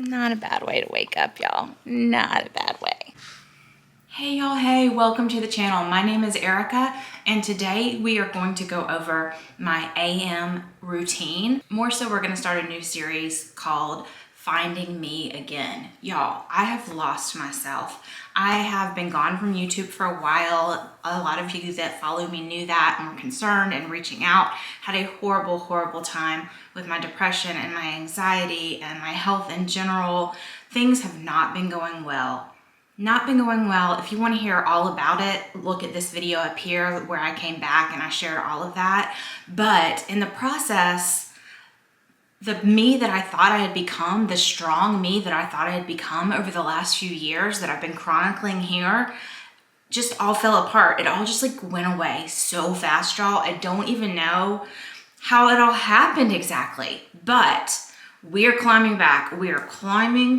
Not a bad way to wake up, y'all. Not a bad way. Hey y'all, hey, welcome to the channel. My name is Erica, and today we are going to go over my AM routine. More so, we're gonna start a new series called Finding Me Again. Y'all, I have lost myself. I have been gone from YouTube for a while. A lot of you that follow me knew that and were concerned and reaching out. Had a horrible, horrible time with my depression and my anxiety and my health in general. Things have not been going well. Not been going well. If you want to hear all about it, look at this video up here where I came back and I shared all of that. But in the process, the me that I thought I had become, the strong me that I thought I had become over the last few years that I've been chronicling here, just all fell apart. It all just like went away so fast, y'all. I don't even know how it all happened exactly, but we're climbing back. We are climbing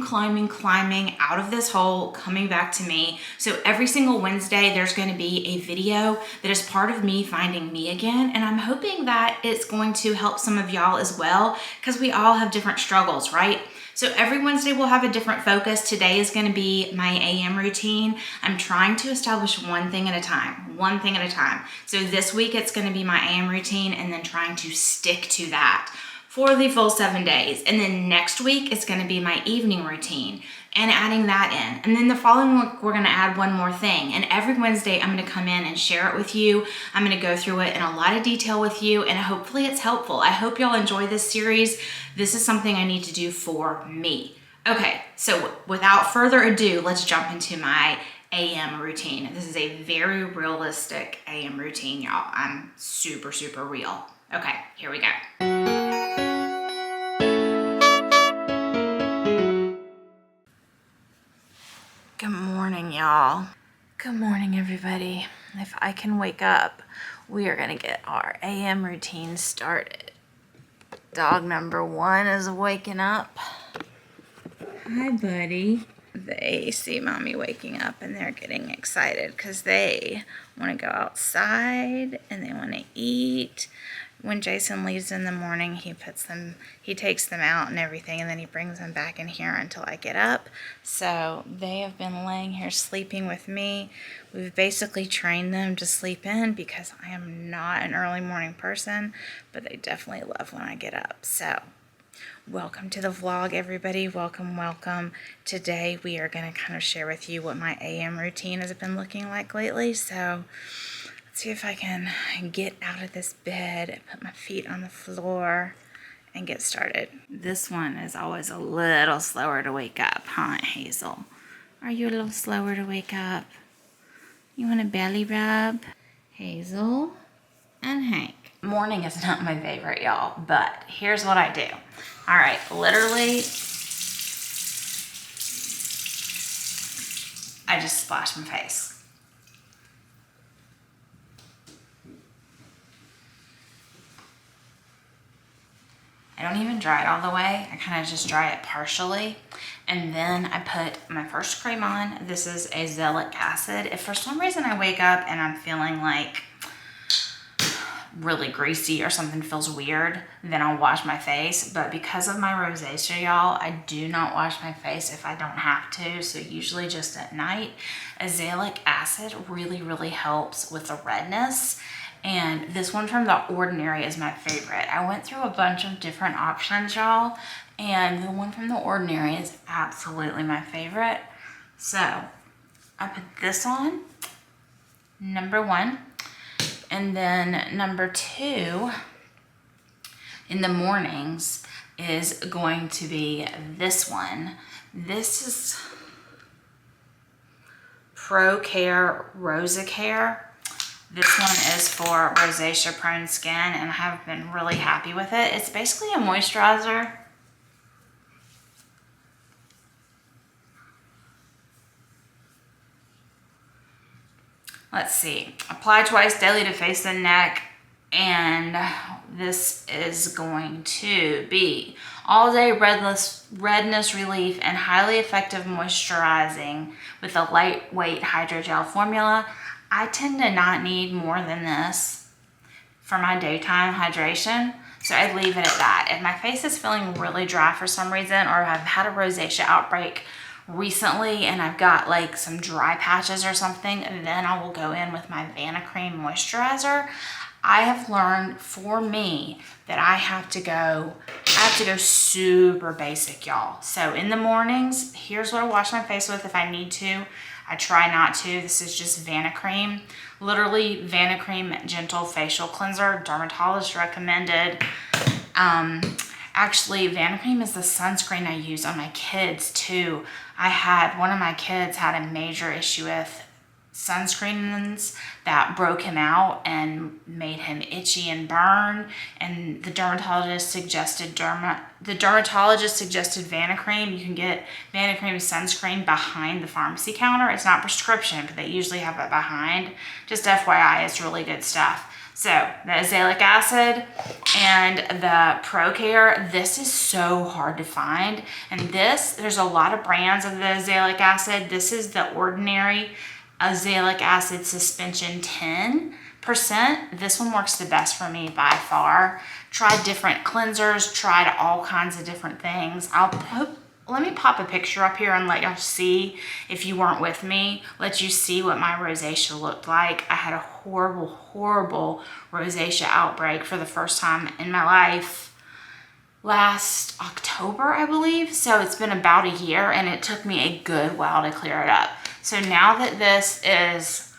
out of this hole, coming back to me. So every single Wednesday, there's going to be a video that is part of me finding me again. And I'm hoping that it's going to help some of y'all as well, because we all have different struggles, right? So every Wednesday we'll have a different focus. Today is going to be my AM routine. I'm trying to establish one thing at a time. So this week it's going to be my AM routine and then trying to stick to that for the full 7 days. And then next week it's gonna be my evening routine and adding that in. And then the following week, we're gonna add one more thing. And every Wednesday I'm gonna come in and share it with you. I'm gonna go through it in a lot of detail with you, and hopefully it's helpful. I hope y'all enjoy this series. This is something I need to do for me. Okay, so without further ado, let's jump into my AM routine. This is a very realistic AM routine, y'all. I'm super, super real. Okay, here we go. Good morning, y'all. Good morning, everybody. If I can wake up, we are gonna get our AM routine started. Dog number 1 is waking up. Hi, buddy. They see mommy waking up and they're getting excited because they want to go outside and they want to eat. When Jason leaves in the morning, he takes them out and everything, and then he brings them back in here until I get up. So they have been laying here sleeping with me. We've basically trained them to sleep in because I am not an early morning person, but they definitely love when I get up. So welcome to the vlog, everybody. Welcome. Today we are going to kind of share with you what my AM routine has been looking like lately. So let's see if I can get out of this bed and put my feet on the floor and get started. This one is always a little slower to wake up, huh, Hazel? Are you a little slower to wake up? You want a belly rub? Hazel and Hank. Morning is not my favorite, y'all, but here's what I do. All right, literally, I just splash my face. I don't even dry it all the way. I kind of just dry it partially. And then I put my first cream on. This is azelaic acid. If for some reason I wake up and I'm feeling like really greasy or something feels weird, then I'll wash my face. But because of my rosacea, y'all, I do not wash my face if I don't have to. So usually just at night. Azelaic acid really, really helps with the redness. And this one from The Ordinary is my favorite. I went through a bunch of different options, y'all, and the one from The Ordinary is absolutely my favorite. So I put this on, number 1, and then number 2 in the mornings is going to be this one. This is Pro Care Rosacare. This one is for rosacea prone skin, and I have been really happy with it. It's basically a moisturizer. Let's see. Apply twice daily to face and neck, and this is going to be all day redness relief and highly effective moisturizing with a lightweight hydrogel formula. I tend to not need more than this for my daytime hydration. So I leave it at that. If my face is feeling really dry for some reason, or I've had a rosacea outbreak recently and I've got like some dry patches or something, then I will go in with my Vanicream moisturizer. I have learned for me that I have to go super basic, y'all. So in the mornings, here's what I wash my face with if I need to. I try not to. This is just Vanicream. Literally Vanicream Gentle Facial Cleanser, dermatologist recommended. Actually, Vanicream is the sunscreen I use on my kids too. One of my kids had a major issue with sunscreens that broke him out and made him itchy and burn, and the dermatologist suggested Vanicream. You can get Vanicream sunscreen behind the pharmacy counter. It's not prescription, but they usually have it behind. Just FYI, it's really good stuff. So the azelaic acid and the ProCare, this is so hard to find. And there's a lot of brands of the azelaic acid. This is the Ordinary Azelaic Acid Suspension 10%. This one works the best for me by far. Tried different cleansers, tried all kinds of different things. Let me pop a picture up here and let y'all see, if you weren't with me, let you see what my rosacea looked like. I had a horrible, horrible rosacea outbreak for the first time in my life last October, I believe. So it's been about a year and it took me a good while to clear it up. So now that this is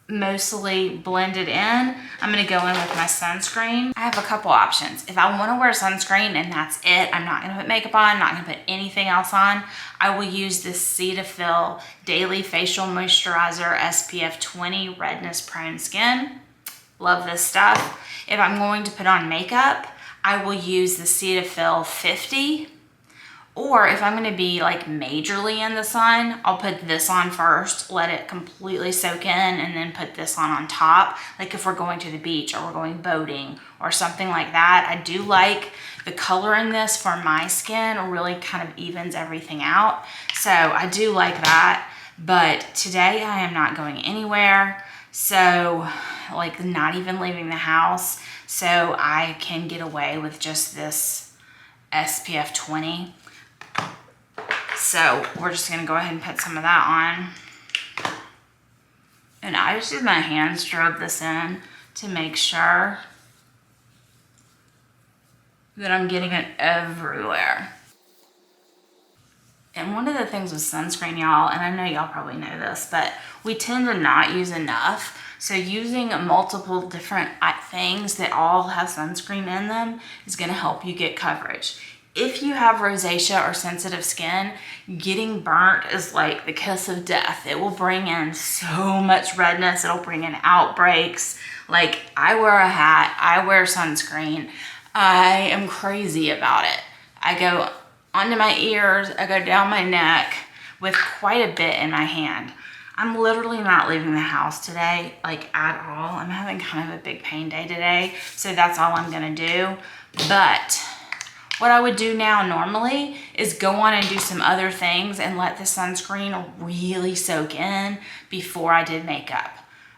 mostly blended in, I'm gonna go in with my sunscreen. I have a couple options. If I wanna wear sunscreen and that's it, I'm not gonna put makeup on, not gonna put anything else on, I will use this Cetaphil Daily Facial Moisturizer SPF 20 Redness Prone Skin. Love this stuff. If I'm going to put on makeup, I will use the Cetaphil 50. Or if I'm gonna be like majorly in the sun, I'll put this on first, let it completely soak in, and then put this on top. Like if we're going to the beach or we're going boating or something like that. I do like the color in this for my skin, really kind of evens everything out. So I do like that, but today I am not going anywhere. So like not even leaving the house. So I can get away with just this SPF 20. So we're just gonna go ahead and put some of that on. And I just use my hands to rub this in to make sure that I'm getting it everywhere. And one of the things with sunscreen, y'all, and I know y'all probably know this, but we tend to not use enough. So using multiple different things that all have sunscreen in them is gonna help you get coverage. If you have rosacea or sensitive skin, getting burnt is like the kiss of death. It will bring in so much redness. It'll bring in outbreaks. Like I wear a hat, I wear sunscreen. I am crazy about it. I go onto my ears, I go down my neck with quite a bit in my hand. I'm literally not leaving the house today, like at all. I'm having kind of a big pain day today, so that's all I'm gonna do. But what I would do now normally is go on and do some other things and let the sunscreen really soak in before I did makeup.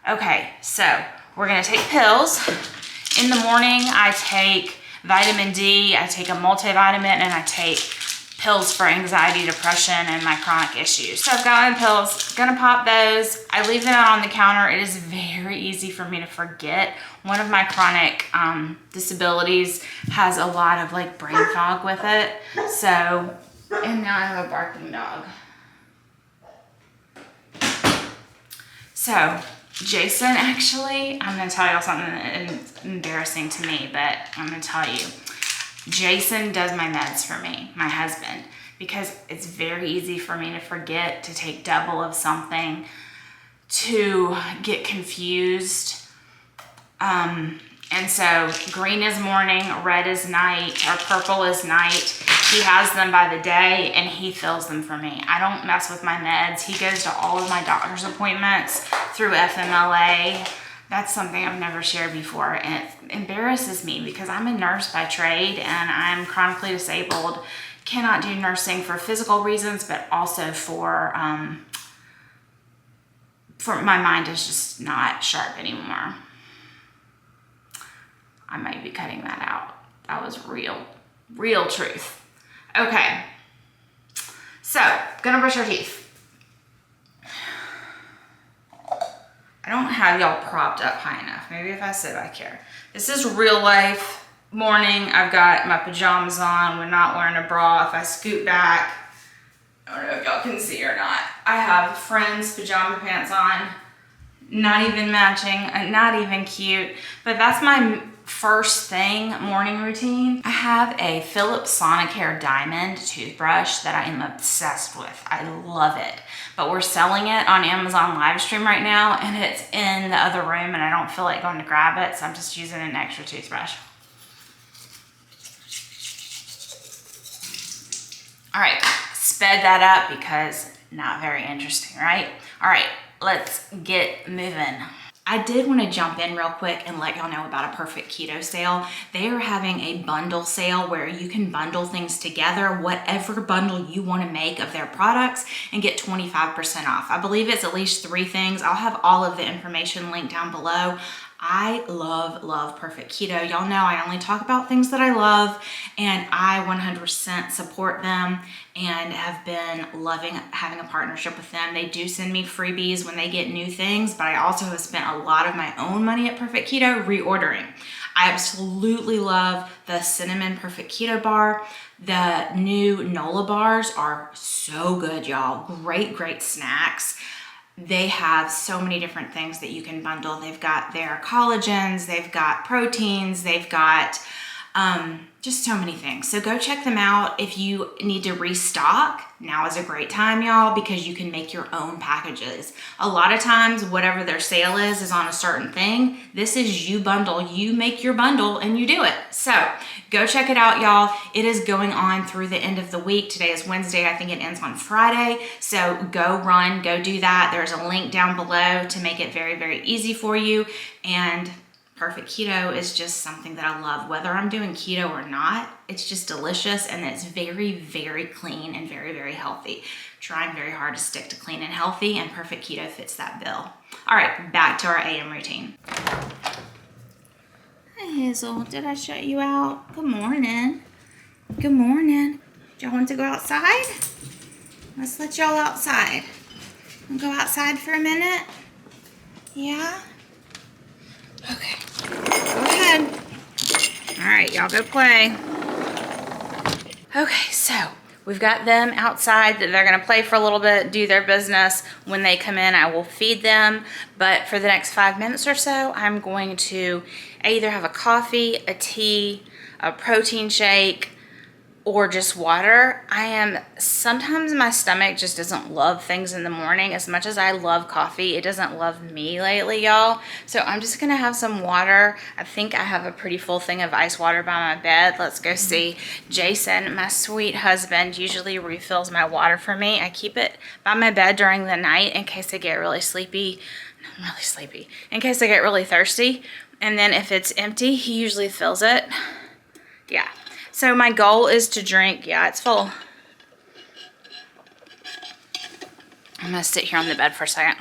Okay, so we're gonna take pills. In the morning, I take vitamin D, I take a multivitamin, and I take pills for anxiety, depression, and my chronic issues. So I've gotten pills, gonna pop those. I leave them out on the counter. It is very easy for me to forget. One of my chronic disabilities has a lot of like brain fog with it. So, and now I have a barking dog. So Jason, actually, I'm gonna tell y'all something embarrassing to me, but I'm gonna tell you. Jason does my meds for me, my husband, because it's very easy for me to forget, to take double of something, to get confused. And so green is morning, red is night, or purple is night. He has them by the day and he fills them for me. I don't mess with my meds. He goes to all of my doctor's appointments through FMLA. That's something I've never shared before, and it embarrasses me because I'm a nurse by trade and I'm chronically disabled. Cannot do nursing for physical reasons, but also for my mind is just not sharp anymore. I might be cutting that out. That was real truth. Okay. So, gonna brush our teeth. I don't have y'all propped up high enough. Maybe if I sit back here. This is real life morning. I've got my pajamas on. We're not wearing a bra. If I scoot back, I don't know if y'all can see or not. I have Friends pajama pants on. Not even matching, not even cute. But that's my first thing morning routine. I have a Philips Sonicare Diamond toothbrush that I am obsessed with. I love it. But we're selling it on Amazon live stream right now, and it's in the other room, and I don't feel like going to grab it, so I'm just using an extra toothbrush. All right, sped that up because not very interesting, right? All right, let's get moving. I did want to jump in real quick and let y'all know about a Perfect Keto sale. They are having a bundle sale where you can bundle things together, whatever bundle you want to make of their products, and get 25% off. I believe it's at least 3 things. I'll have all of the information linked down below. I love Perfect Keto. Y'all know I only talk about things that I love, and I 100% support them and have been loving having a partnership with them. They do send me freebies when they get new things, but I also have spent a lot of my own money at Perfect Keto reordering. I absolutely love the Cinnamon Perfect Keto bar. The new Nola bars are so good, y'all. Great snacks. They have so many different things that you can bundle. They've got their collagens, they've got proteins, they've got just so many things. So go check them out. If you need to restock, now is a great time, y'all, because you can make your own packages. A lot of times, whatever their sale is on a certain thing. This is you bundle. You make your bundle and you do it. So go check it out, y'all. It is going on through the end of the week. Today is Wednesday. I think it ends on Friday. So go do that. There's a link down below to make it very easy for you. And Perfect Keto is just something that I love. Whether I'm doing keto or not, it's just delicious, and it's very clean and very healthy. Trying very hard to stick to clean and healthy, and Perfect Keto fits that bill. All right, back to our AM routine. Hi Hazel, did I shut you out? Good morning. Good morning. Do y'all want to go outside? Let's let y'all outside. Wanna go outside for a minute? Yeah? Okay, go ahead. All right, y'all go play. Okay, so we've got them outside. They're gonna play for a little bit, do their business. When they come in, I will feed them. But for the next 5 minutes or so, I'm going to either have a coffee, a tea, a protein shake, or just water. Sometimes my stomach just doesn't love things in the morning as much as I love coffee. It doesn't love me lately, y'all. So I'm just gonna have some water. I think I have a pretty full thing of ice water by my bed. Let's go see. Jason, my sweet husband, usually refills my water for me. I keep it by my bed during the night in case I get really sleepy. In case I get really thirsty. And then if it's empty, he usually fills it. Yeah. So my goal is to drink, yeah, it's full. I'm gonna sit here on the bed for a second.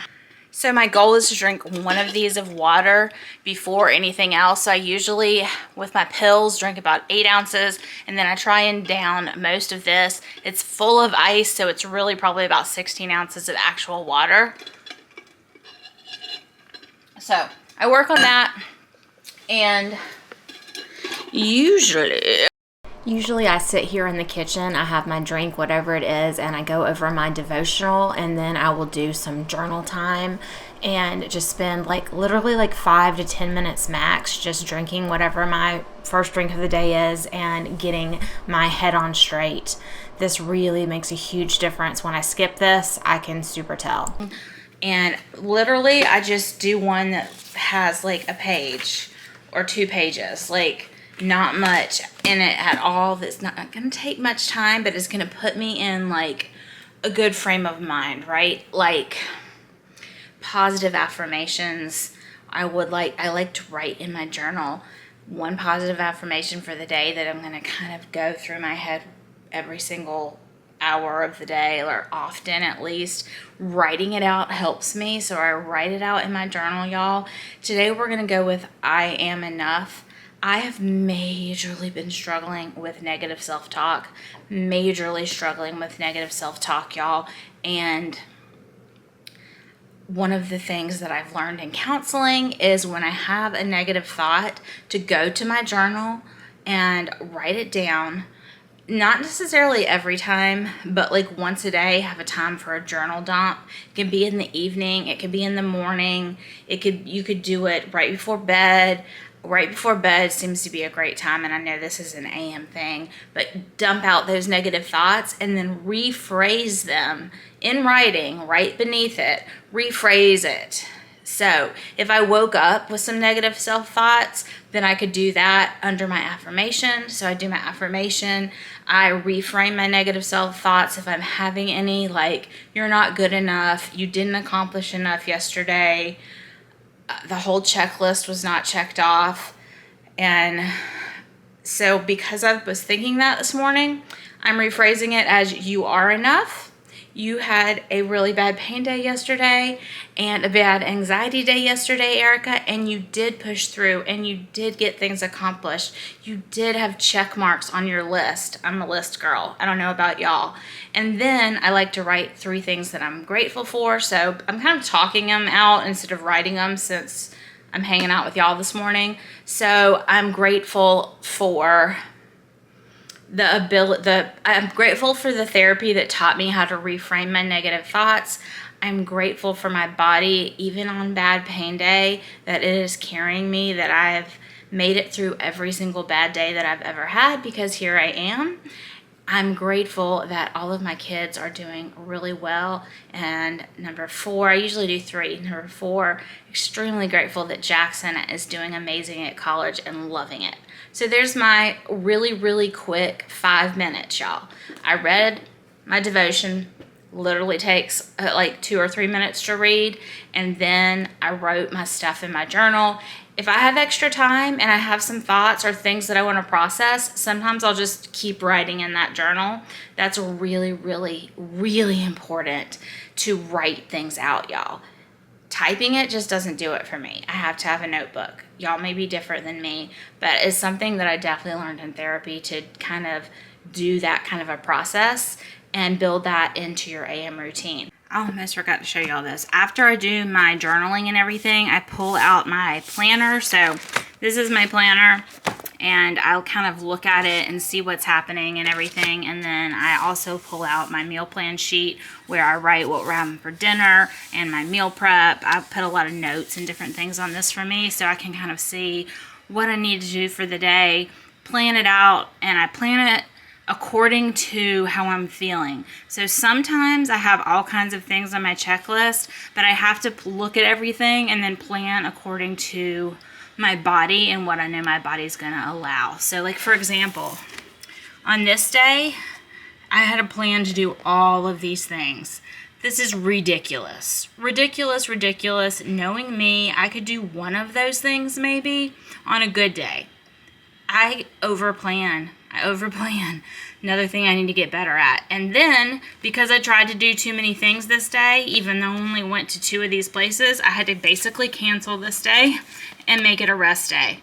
So my goal is to drink one of these of water before anything else. I usually, with my pills, drink about 8 ounces, and then I try and down most of this. It's full of ice, so it's really probably about 16 ounces of actual water. So I work on that, and Usually I sit here in the kitchen, I have my drink, whatever it is, and I go over my devotional, and then I will do some journal time and just spend literally 5 to 10 minutes max just drinking whatever my first drink of the day is and getting my head on straight. This really makes a huge difference. When I skip this, I can super tell. And literally I just do one that has a page or 2 pages, not much in it at all. That's not gonna take much time, but it's gonna put me in a good frame of mind, right? Positive affirmations. I like to write in my journal one positive affirmation for the day that I'm gonna kind of go through my head every single hour of the day, or often at least. Writing it out helps me, so I write it out in my journal, y'all. Today we're gonna go with I am enough. I have majorly been struggling with negative self-talk, y'all. And one of the things that I've learned in counseling is when I have a negative thought, to go to my journal and write it down. Not necessarily every time, but like once a day, have a time for a journal dump. It can be in the evening, it could be in the morning, you could do it right before bed. Right before bed seems to be a great time, and I know this is an AM thing, but dump out those negative thoughts and then rephrase them in writing right beneath it. Rephrase it. So if I woke up with some negative self-thoughts, then I could do that under my affirmation. So I do my affirmation. I reframe my negative self-thoughts if I'm having any, like, you're not good enough, you didn't accomplish enough yesterday, the whole checklist was not checked off. And so because I was thinking that this morning, I'm rephrasing it as, you are enough. You had a really bad pain day yesterday and a bad anxiety day yesterday, Erica, and you did push through and you did get things accomplished. You did have check marks on your list. I'm a list girl. I don't know about y'all. And then I like to write 3 things that I'm grateful for. So I'm kind of talking them out instead of writing them, since I'm hanging out with y'all this morning. So I'm grateful for I'm grateful for the therapy that taught me how to reframe my negative thoughts. I'm grateful for my body, even on bad pain day, that it is carrying me, that I've made it through every single bad day that I've ever had, because here I am. I'm grateful that all of my kids are doing really well. And number 4, I usually do 3. Number 4, extremely grateful that Jackson is doing amazing at college and loving it. So there's my really, really quick 5 minutes, y'all. I read my devotion, literally takes like 2 or 3 minutes to read, and then I wrote my stuff in my journal. If I have extra time and I have some thoughts or things that I want to process, sometimes I'll just keep writing in that journal. That's really, really, really important, to write things out, y'all. Typing it just doesn't do it for me. I have to have a notebook. Y'all may be different than me, but it's something that I definitely learned in therapy, to kind of do that kind of a process and build that into your AM routine. I almost forgot to show y'all this. After I do my journaling and everything, I pull out my planner. So this is my planner, and I'll kind of look at it and see what's happening and everything. And then I also pull out my meal plan sheet, where I write what we're having for dinner and my meal prep. I put a lot of notes and different things on this for me, so I can kind of see what I need to do for the day, plan it out, and I plan it according to how I'm feeling. So sometimes I have all kinds of things on my checklist, but I have to look at everything and then plan according to my body and what I know my body's gonna allow. So like, for example, on this day, I had a plan to do all of these things. This is ridiculous. Ridiculous. Knowing me, I could do one of those things maybe on a good day. I overplan. Another thing I need to get better at. And then, because I tried to do too many things this day, even though I only went to 2 of these places, I had to basically cancel this day and make it a rest day.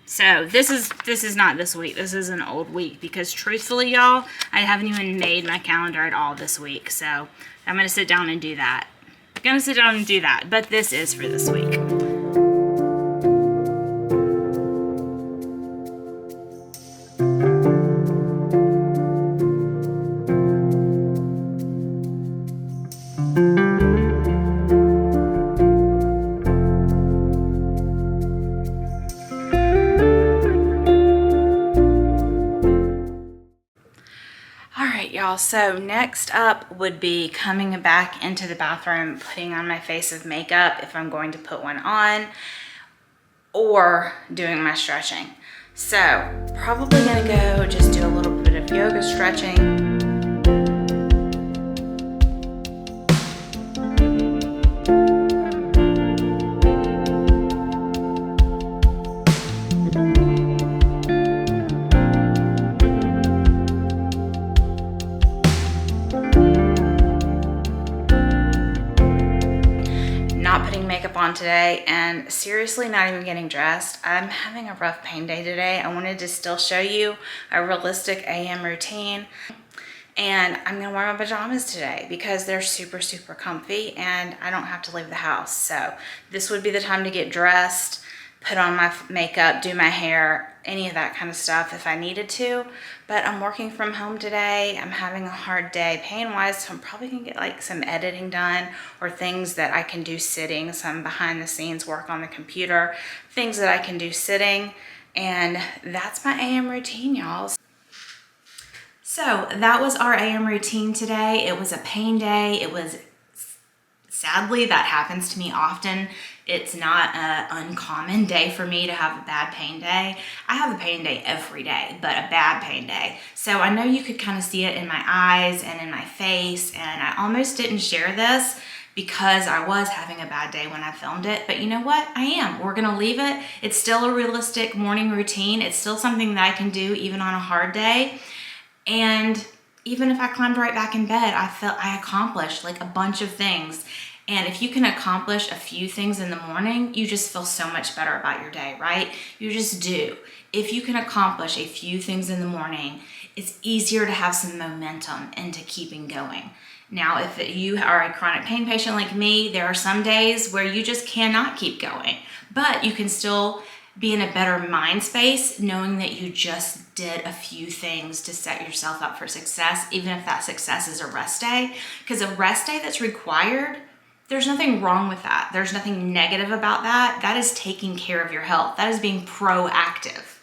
So this is not this week. This is an old week, because truthfully, y'all, I haven't even made my calendar at all this week. So I'm going to sit down and do that. But this is for this week. So next up would be coming back into the bathroom, putting on my face of makeup if I'm going to put one on, or doing my stretching. So probably gonna go just do a little bit of yoga stretching. on today and seriously not even getting dressed. I'm having a rough pain day today. I wanted to still show you a realistic AM routine. And I'm gonna wear my pajamas today because they're super, super comfy and I don't have to leave the house. So this would be the time to get dressed, put on my makeup, do my hair, any of that kind of stuff if I needed to. But I'm working from home today. I'm having a hard day pain-wise, so I'm probably gonna get like some editing done or things that I can do sitting, some behind the scenes work on the computer, things that I can do sitting. And that's my AM routine, y'all. So that was our AM routine today. It was a pain day. It was, sadly, that happens to me often. It's not an uncommon day for me to have a bad pain day. I have a pain day every day, but a bad pain day. So I know you could kind of see it in my eyes and in my face, and I almost didn't share this because I was having a bad day when I filmed it, but you know what? I am. We're gonna leave it. It's still a realistic morning routine. It's still something that I can do even on a hard day. And even if I climbed right back in bed, I felt I accomplished like a bunch of things. And if you can accomplish a few things in the morning, you just feel so much better about your day, right? You just do. If you can accomplish a few things in the morning, it's easier to have some momentum into keeping going. Now, if you are a chronic pain patient like me, there are some days where you just cannot keep going, but you can still be in a better mind space knowing that you just did a few things to set yourself up for success, even if that success is a rest day. Because a rest day that's required, there's nothing wrong with that. There's nothing negative about that. That is taking care of your health. That is being proactive.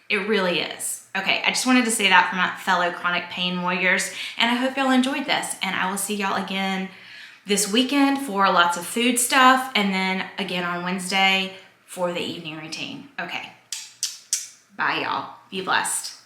It really is. Okay, I just wanted to say that for my fellow chronic pain warriors, and I hope y'all enjoyed this, and I will see y'all again this weekend for lots of food stuff, and then again on Wednesday for the evening routine. Okay, bye y'all. Be blessed.